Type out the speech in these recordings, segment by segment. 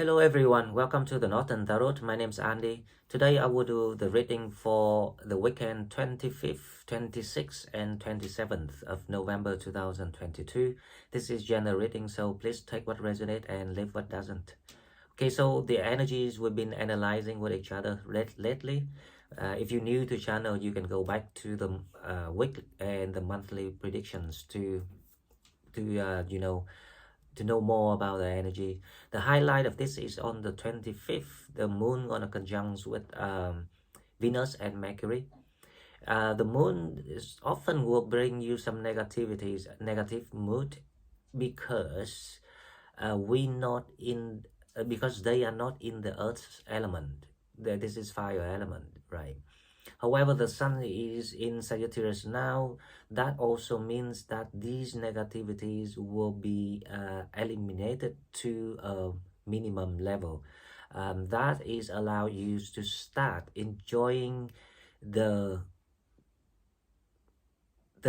Hello everyone, welcome to the Northern Tarot. My name is Andy. Today I will do the reading for the weekend 25th, 26th and 27th of November 2022. This is general reading, so please take what resonates and leave what doesn't. Okay, so the energies we've been analyzing with each other lately. If you're new to channel, you can go back to the weekly and the monthly predictions to know more about the energy. The highlight of this is on the 25th, the moon gonna conjunct with Venus and Mercury. The moon often will bring you some negative mood because because they are not in the earth's element. This is fire element, right? However, the sun is in Sagittarius now. That also means that these negativities will be eliminated to a minimum level. That is allow you to start enjoying the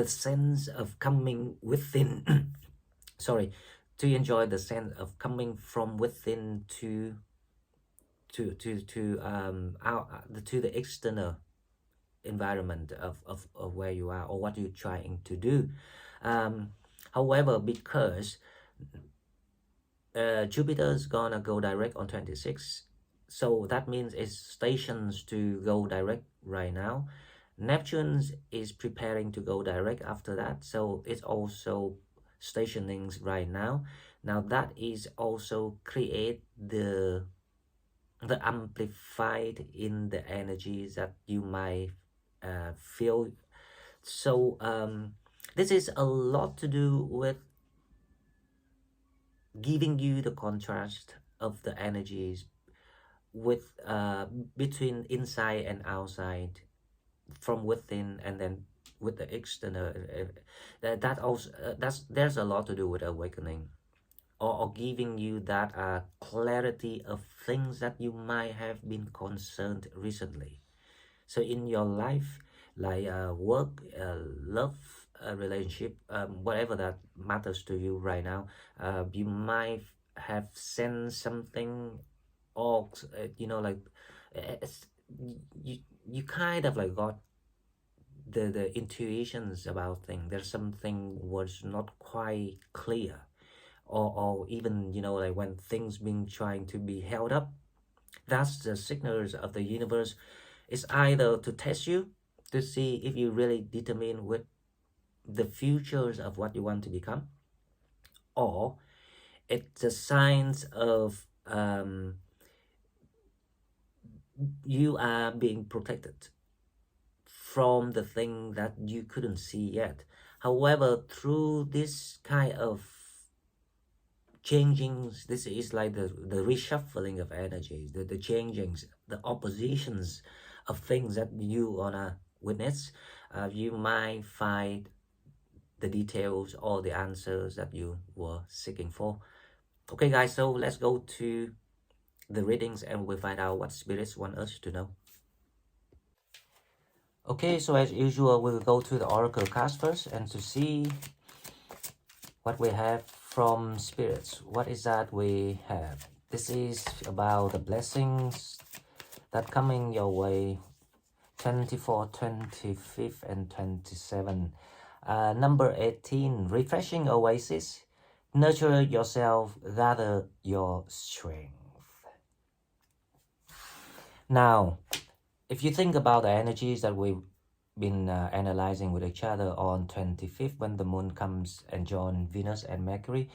sense of coming within. Sorry, to enjoy the sense of coming from within to the external environment of where you are or what you're trying to do. However, because Jupiter's gonna go direct on 26, so that means it's stations to go direct right now. Neptune is preparing to go direct after that, so it's also stationing right now. Now that is also create the amplified in the energies that you might feel. So this is a lot to do with giving you the contrast of the energies with between inside and outside, from within and then with the external. That also there's a lot to do with awakening, or giving you that clarity of things that you might have been concerned recently. So in your life, like work, love, relationship, whatever that matters to you right now, you might have sensed something, or like you kind of like got the intuitions about things. There's something was not quite clear, or even like when things been trying to be held up. That's the signals of the universe. It's either to test you, to see if you really determine with the futures of what you want to become, or it's a signs of you are being protected from the thing that you couldn't see yet. However, through this kind of changings, this is like the reshuffling of energies, the changings, the oppositions of things that you wanna witness. You might find the details or the answers that you were seeking for. Okay guys, so let's go to the readings and we'll find out what spirits want us to know. Okay, so as usual, we'll go to the oracle cards first and to see what we have from spirits. What is that we have? This is about the blessings that coming your way 24, 25th and 27. Number 18, refreshing oasis. Nurture yourself, gather your strength. Now, if you think about the energies that we've been analyzing with each other on 25th, when the moon comes and joins Venus and Mercury,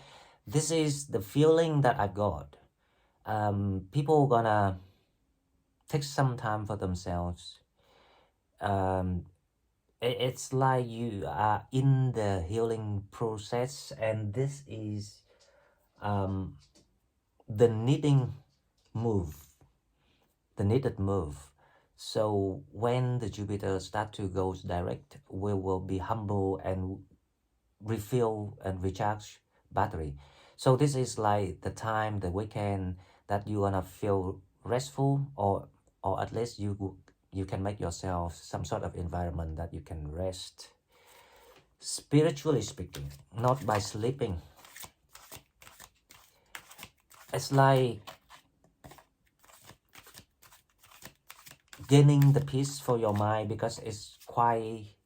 this is the feeling that I've got. People gonna take some time for themselves. It's like you are in the healing process, and this is the needed move. So when the Jupiter start to go direct, we will be humble and refill and recharge battery. So this is like the time, the weekend, that you wanna feel restful, or at least you can make yourself some sort of environment that you can rest. Spiritually speaking, not by sleeping. It's like gaining the peace for your mind, because it's quite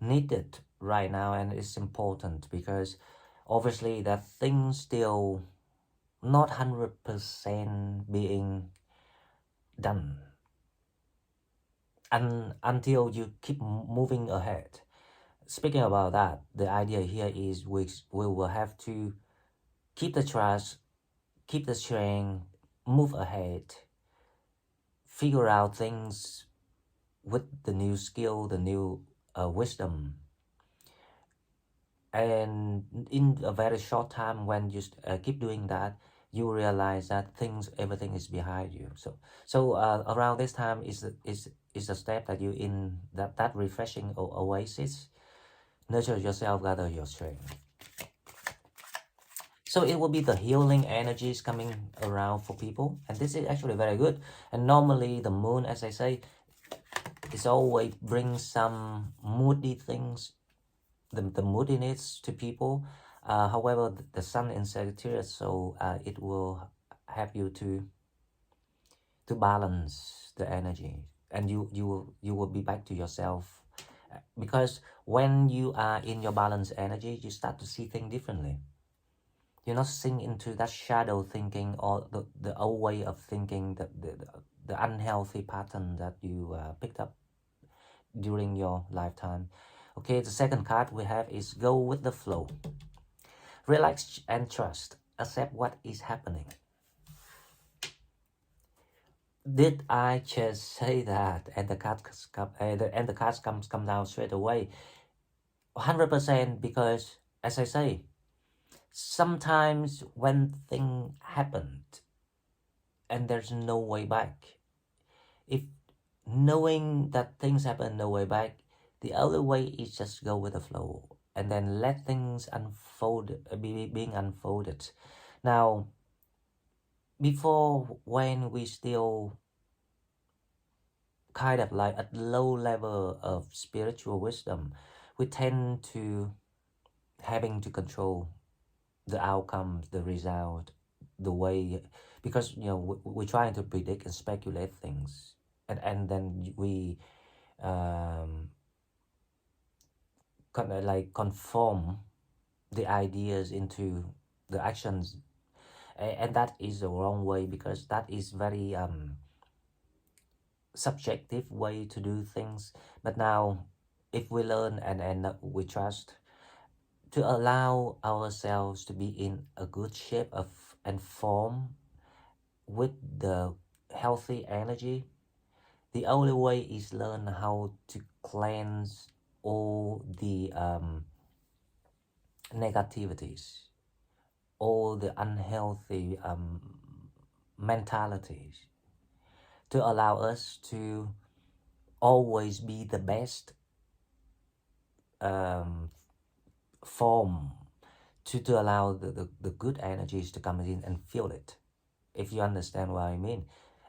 needed right now, and it's important because obviously that things still not 100% being done, and until you keep moving ahead. Speaking about that, the idea here is we will have to keep the trust, keep the strength, move ahead, figure out things with the new skill, the new wisdom. And in a very short time, when you keep doing that, you realize that everything is behind you. So around this time is the step that you in that refreshing oasis. Nurture yourself, gather your strength. So it will be the healing energies coming around for people, and this is actually very good. And normally the moon, as I say, is always brings some moody things, the moodiness to people. However, the sun in Sagittarius, so it will have you to balance the energy, and you will be back to yourself. Because when you are in your balanced energy, you start to see things differently. You're not sink into that shadow thinking, or the old way of thinking, the unhealthy pattern that you picked up during your lifetime. Okay, the second card we have is go with the flow. Relax and trust. Accept what is happening. Did I just say that? And the cards come, and the cards come down straight away. 100%, because as I say, sometimes when thing happened and there's no way back, if knowing that things happen no way back, the other way is just go with the flow and then let things unfold, being unfolded. Now, before, when we still kind of like at low level of spiritual wisdom, we tend to having to control the outcome, the result, the way, because we're trying to predict and speculate things, and then we kind of like conform the ideas into the actions, and that is the wrong way, because that is very subjective way to do things. But now, if we learn and we trust to allow ourselves to be in a good shape of and form with the healthy energy, the only way is learn how to cleanse all the negativities, all the unhealthy mentalities, to allow us to always be the best form, to allow the good energies to come in and feel it, if you understand what I mean.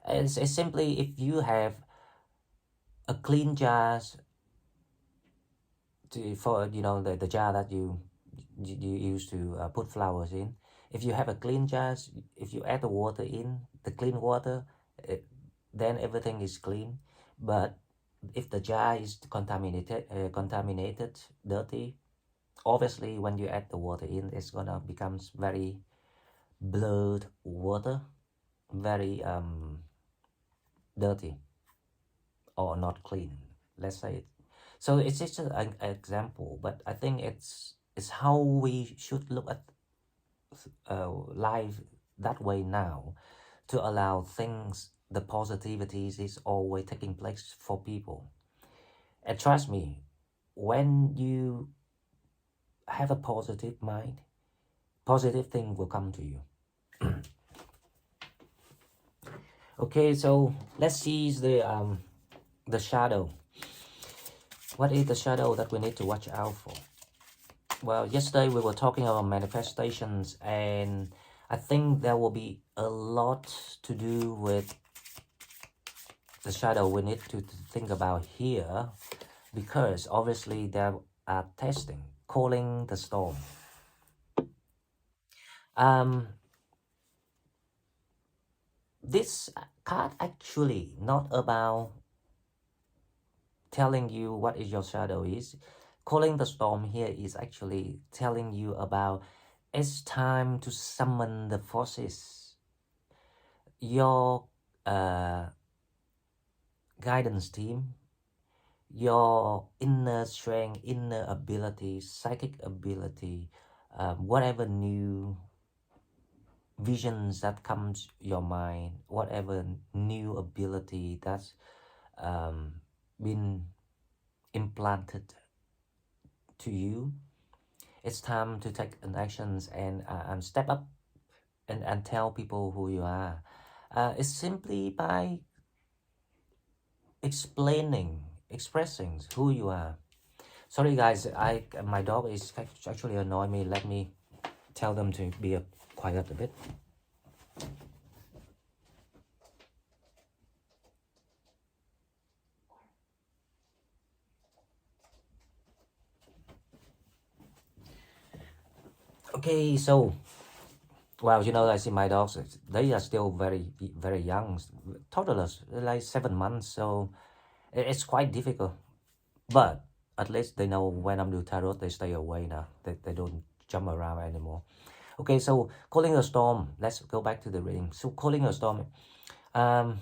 It's simply, if you have a clean jar, for the jar that you use to put flowers in. If you have a clean jar, if you add the water in, the clean water, then everything is clean. But if the jar is contaminated, dirty, obviously when you add the water in, it's gonna becomes very blurred water, very dirty, or not clean, let's say it. So it's just an example, but I think it's how we should look at life that way now, to allow things, the positivities is always taking place for people. And trust me, when you have a positive mind, positive thing will come to you. Okay, so let's see the shadow. What is the shadow that we need to watch out for? Well, yesterday we were talking about manifestations, and I think there will be a lot to do with the shadow we need to think about here, because obviously there are testing, calling the storm. This card actually not about telling you what is your shadow is. Calling the storm here is actually telling you about it's time to summon the forces, your uh, guidance team, your inner strength, inner ability, psychic ability, whatever new visions that comes your mind, whatever new ability that's been implanted to you. It's time to take an actions and step up and tell people who you are. It's simply by expressing who you are. Sorry guys, my dog is actually annoying me. Let me tell them to be quiet a bit. Okay, so well, you know, I see my dogs. They are still very young, toddlers, like 7 months. So it's quite difficult. But at least they know when I'm doing tarot, they stay away now. They don't jump around anymore. Okay, so calling a storm. Let's go back to the reading. So calling a storm. Um,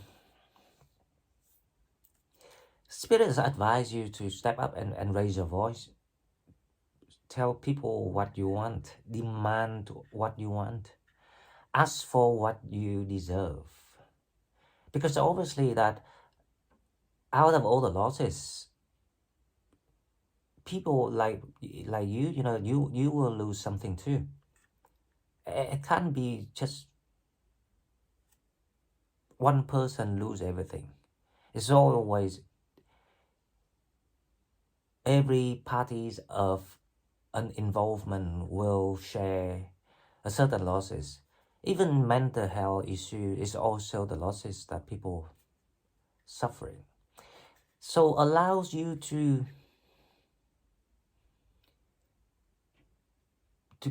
spirits advise you to step up and raise your voice. Tell people what you want. Demand what you want. Ask for what you deserve. Because obviously that out of all the losses, people like you know, you will lose something too. It can't be just one person lose everything. It's always every parties of an involvement will share a certain losses. Even mental health issue is also the losses that people suffering. So allows you to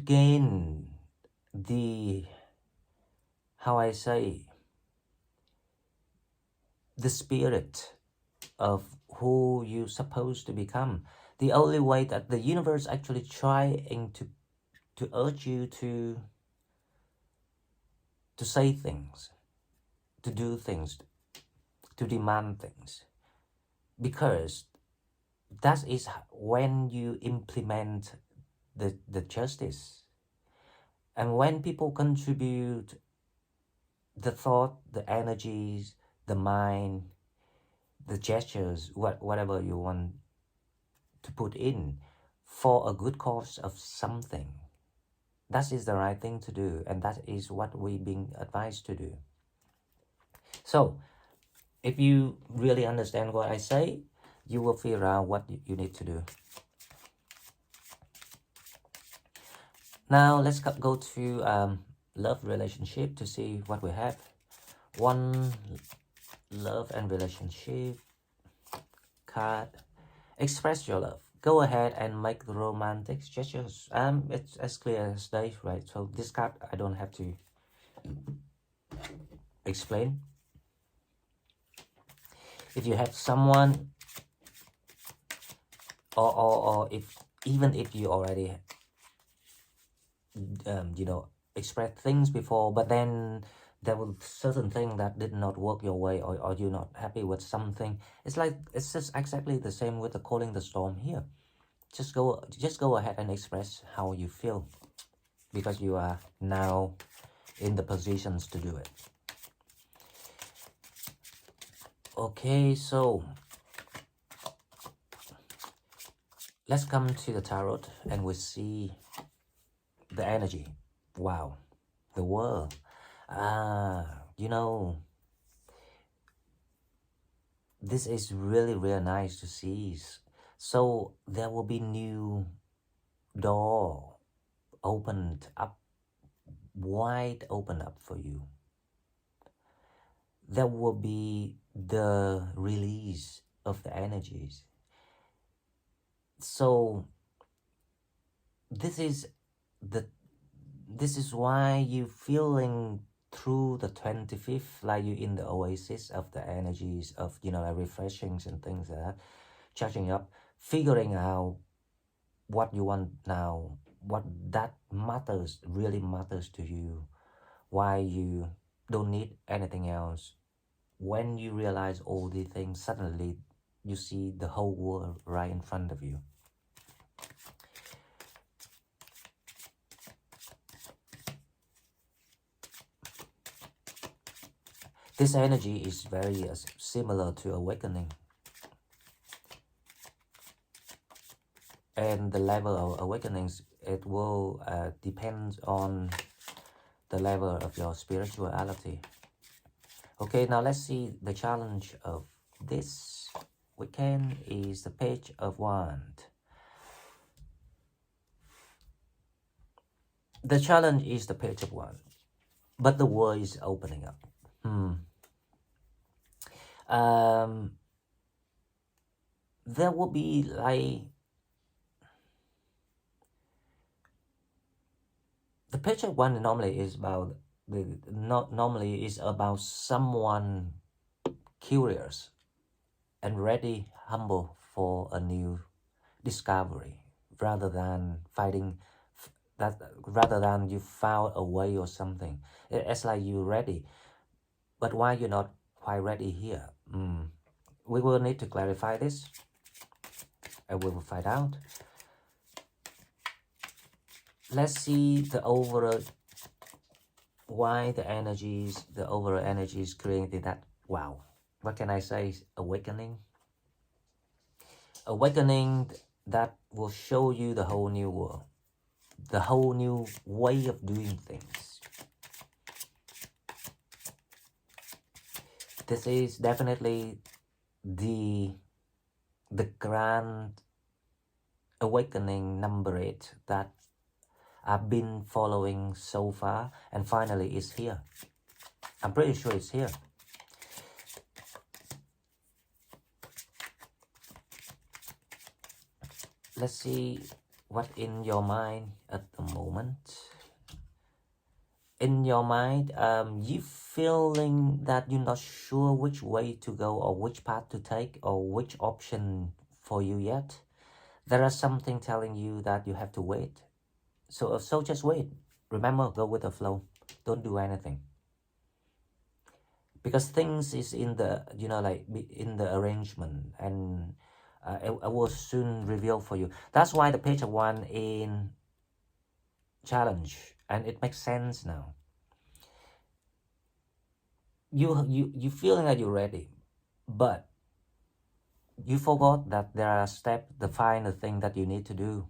gain the, how I say, the spirit of who you're supposed to become. The only way that the universe actually trying to urge you to say things, to do things, to demand things, because that is when you implement the justice. And when people contribute the thought, the energies, the mind, the gestures, whatever you want to put in for a good cause of something, that is the right thing to do, and that is what we're being advised to do. So if you really understand what I say, you will figure out what you need to do. Now let's go to love relationship to see what we have. One, love and relationship card. Express your love. Go ahead and make the romantic gestures. It's as clear as day, right? So this card I don't have to explain. If you have someone, or if even if you already you know, express things before, but then there were certain thing that did not work your way, or you're not happy with something. It's like, it's just exactly the same with the calling the storm here. Just go ahead and express how you feel, because you are now in the positions to do it. Okay, so let's come to the tarot and we see the energy. Wow, the world. You know, this is really nice to see. So there will be new door opened up, wide open up for you. There will be the release of the energies. So this is why you feeling through the 25th like you in the oasis of the energies of, you know, like refreshings and things like that. charging up, figuring out what you want now, what that matters, really matters to you, why you don't need anything else. When you realize all these things, suddenly you see the whole world right in front of you. This energy is very similar to awakening. And the level of awakenings, it will depend on the level of your spirituality. Okay, now let's see the challenge of this weekend is the Page of Wands. The challenge is the Page of Wands, but the world is opening up. There will be like the Page of Wands normally is about normally is about someone curious and ready, humble for a new discovery, rather than fighting that, rather than you found a way or something. It's like you're ready, but why you're not quite ready here? We will need to clarify this, and we will find out. Let's see the overall, why the overall energies created that. Wow, what can I say? Awakening that will show you the whole new world, the whole new way of doing things. This is definitely the grand awakening number 8 that I've been following so far, and finally it's here. I'm pretty sure it's here. Let's see what in your mind at the moment. In your mind, you feeling that you're not sure which way to go or which path to take or which option for you yet. There is something telling you that you have to wait. So just wait. Remember, go with the flow. Don't do anything. Because things is in the, like in the arrangement, and I will soon reveal for you. That's why the Page of Wands in challenge, and it makes sense now. You feeling that you're ready, but you forgot that there are steps to find the thing that you need to do.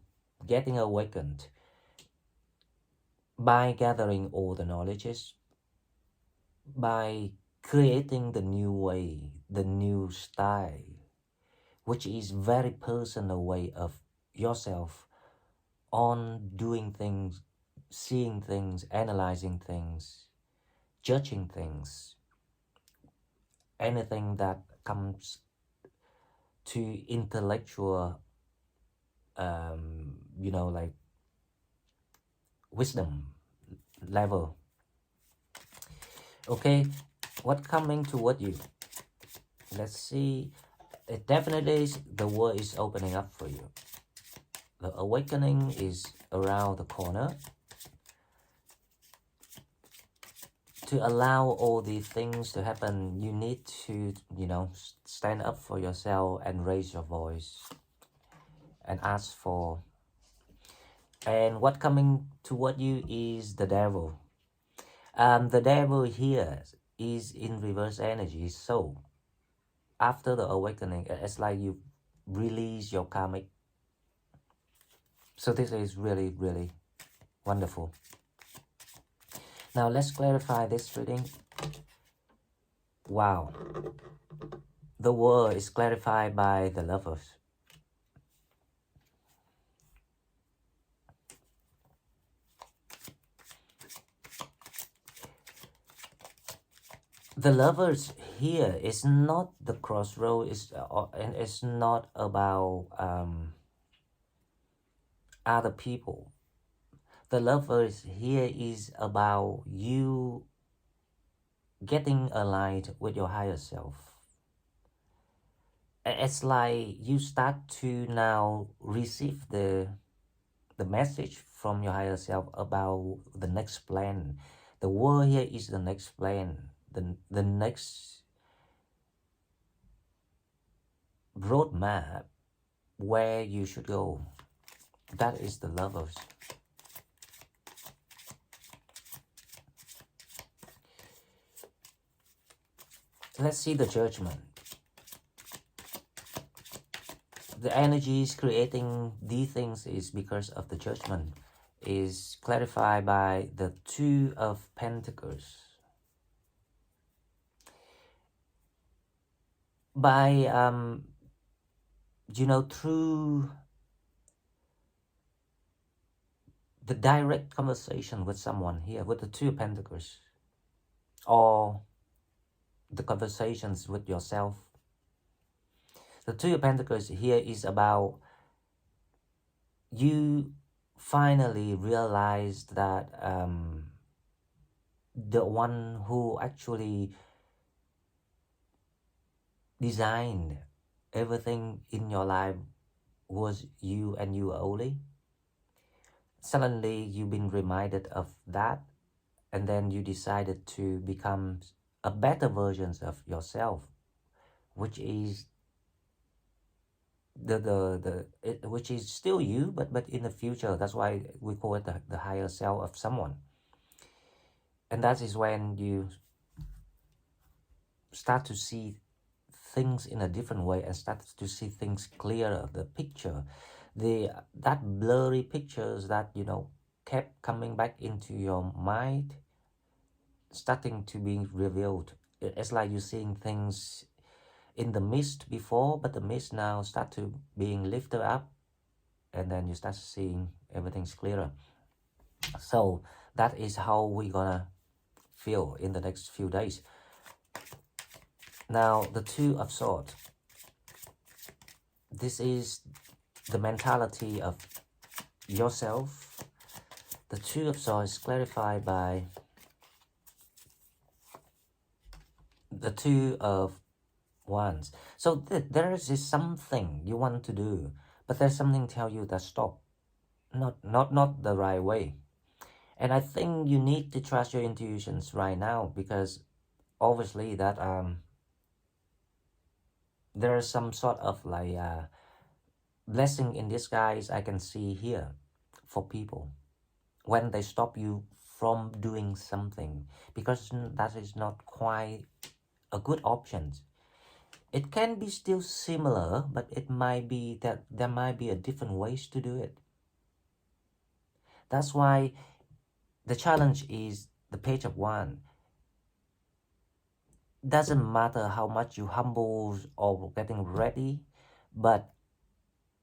Getting awakened by gathering all the knowledges, by creating the new way, the new style, which is very personal way of yourself on doing things, seeing things, analyzing things, judging things, anything that comes to intellectual, like wisdom level. Okay, what coming toward you? Let's see. It definitely is, the world is opening up for you. The awakening is around the corner. To allow all these things to happen, you need to, stand up for yourself and raise your voice and ask for. And what coming toward you is the devil. The devil here is in reverse energy. So after the awakening, it's like you release your karmic. So this is really, really wonderful. Now let's clarify this reading. Wow. The world is clarified by the Lovers. The Lovers here is not the crossroad, and it's not about other people. The Lovers here is about you getting aligned with your higher self. It's like you start to now receive the message from your higher self about the next plan. The world here is the next plan, the next roadmap where you should go. That is the Lovers. Let's see the Judgment. The energies creating these things is because of the Judgment, is clarified by the Two of Pentacles. By through the direct conversation with someone here with the Two of Pentacles, or the conversations with yourself. The Two of Pentacles here is about you finally realized that the one who actually designed everything in your life was you and you only. Suddenly you've been reminded of that, and then you decided to become a better version of yourself, which is which is still you, but in the future. That's why we call it the higher self of someone. And that is when you start to see things in a different way and start to see things clearer. The picture, that blurry pictures that kept coming back into your mind, starting to be revealed. It's like you're seeing things in the mist before, but the mist now start to being lifted up, and then you start seeing everything's clearer. So that is how we're gonna feel in the next few days. Now the Two of Swords. This is the mentality of yourself. The Two of Swords is clarified by the Two of Wands. So there is something you want to do, but there's something tell you that stop. Not the right way. And I think you need to trust your intuitions right now, because obviously that there is some sort of like blessing in disguise I can see here for people when they stop you from doing something, because that is not quite a good option. It can be still similar, but it might be that there might be a different ways to do it. That's why the challenge is the Page of Wands. Doesn't matter how much you humble or getting ready, but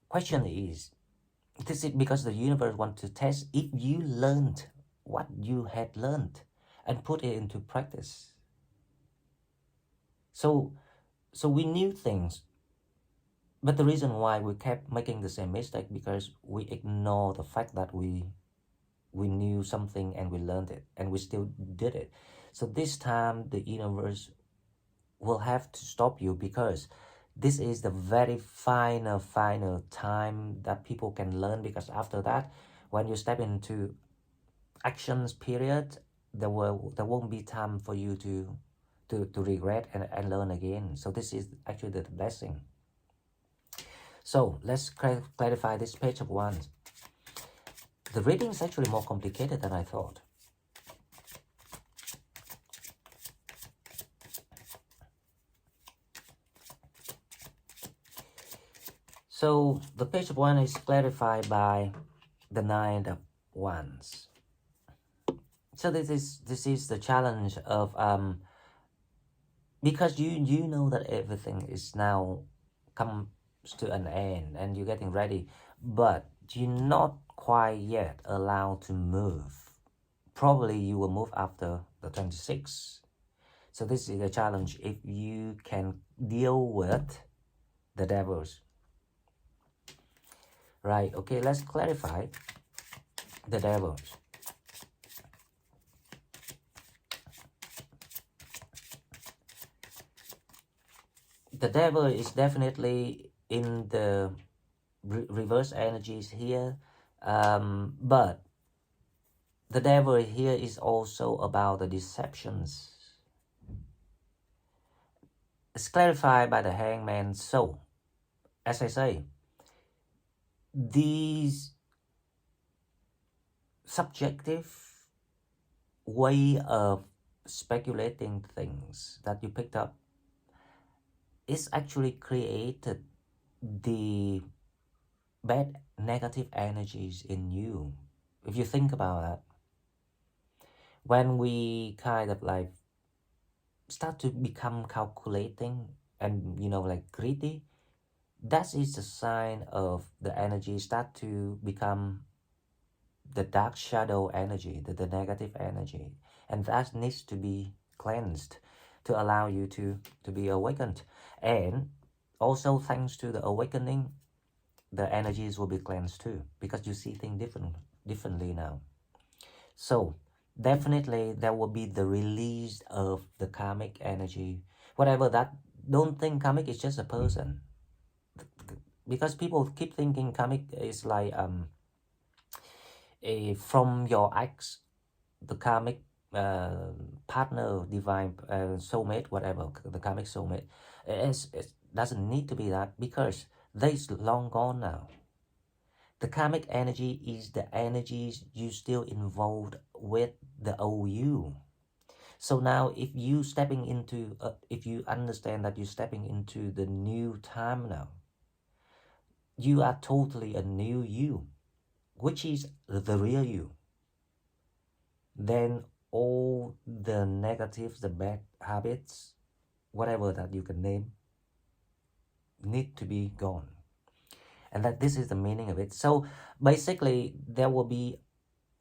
question is, this is because the universe wants to test if you learned what you had learned and put it into practice. So we knew things, but the reason why we kept making the same mistake because we ignore the fact that we knew something and we learned it and we still did it. So this time the universe will have to stop you, because this is the very final time that people can learn, because after that, when you step into actions period, there won't be time for you to regret and learn again. So this is actually the blessing. So let's clarify this Page of Wands. The reading is actually more complicated than I thought. So the Page of Wands is clarified by the Nine of Wands. So this is the challenge of because you know that everything is now comes to an end and you're getting ready, but you're not quite yet allowed to move. Probably you will move after the 26th. So this is the challenge if you can deal with the devils. Right, okay, let's clarify the devils. The devil is definitely in the reverse energies here, but the devil here is also about the deceptions. It's clarified by the hangman. So, as I say, these subjective way of speculating things that you picked up is actually created the bad negative energies in you. If you think about that, when we kind of like start to become calculating and like greedy, that is a sign of the energy start to become the dark shadow energy, the negative energy, and that needs to be cleansed to allow you to be awakened. And also thanks to the awakening, the energies will be cleansed too, because you see things differently now. So definitely there will be the release of the karmic energy, whatever that. Don't think karmic is just a person, because people keep thinking karmic is like from your ex, the karmic partner, divine soulmate, whatever, the karmic soulmate. It doesn't need to be that, because they is long gone now. The karmic energy is the energies you still involved with the old you. So now if you stepping into, if you understand that you're stepping into the new time now, you are totally a new you, which is the real you. Then all the negatives, the bad habits, whatever that you can name, need to be gone. And that this is the meaning of it. So basically there will be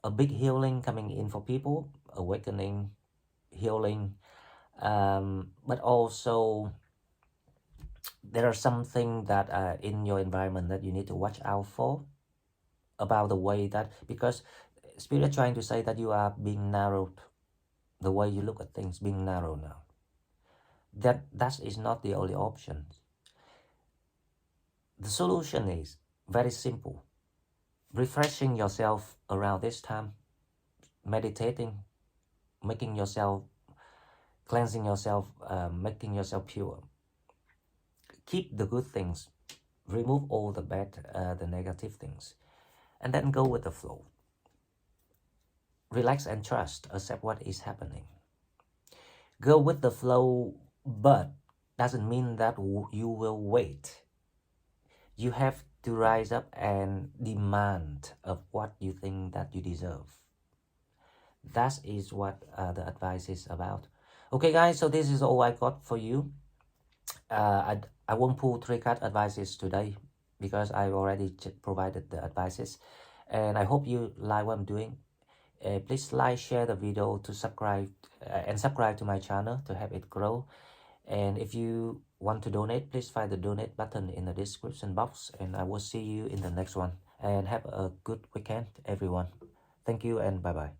a big healing coming in for people, awakening, healing, but also there are something that in your environment that you need to watch out for, about the way that, because spirit trying to say that you are being narrowed, the way you look at things being narrow now. That is not the only option. The solution is very simple: refreshing yourself around this time, meditating, making yourself, cleansing yourself, making yourself pure. Keep the good things, remove all the bad, the negative things, and then go with the flow. Relax and trust, accept what is happening. Go with the flow, but doesn't mean that you will wait. You have to rise up and demand of what you think that you deserve. That is what the advice is about. Okay guys, so this is all I got for you. I won't pull 3 card advices today, because I already provided the advices, and I hope you like what I'm doing. Please like, share the video, to subscribe, and subscribe to my channel to help it grow. And if you want to donate, please find the donate button in the description box, and I will see you in the next one. And have a good weekend, everyone. Thank you and bye bye.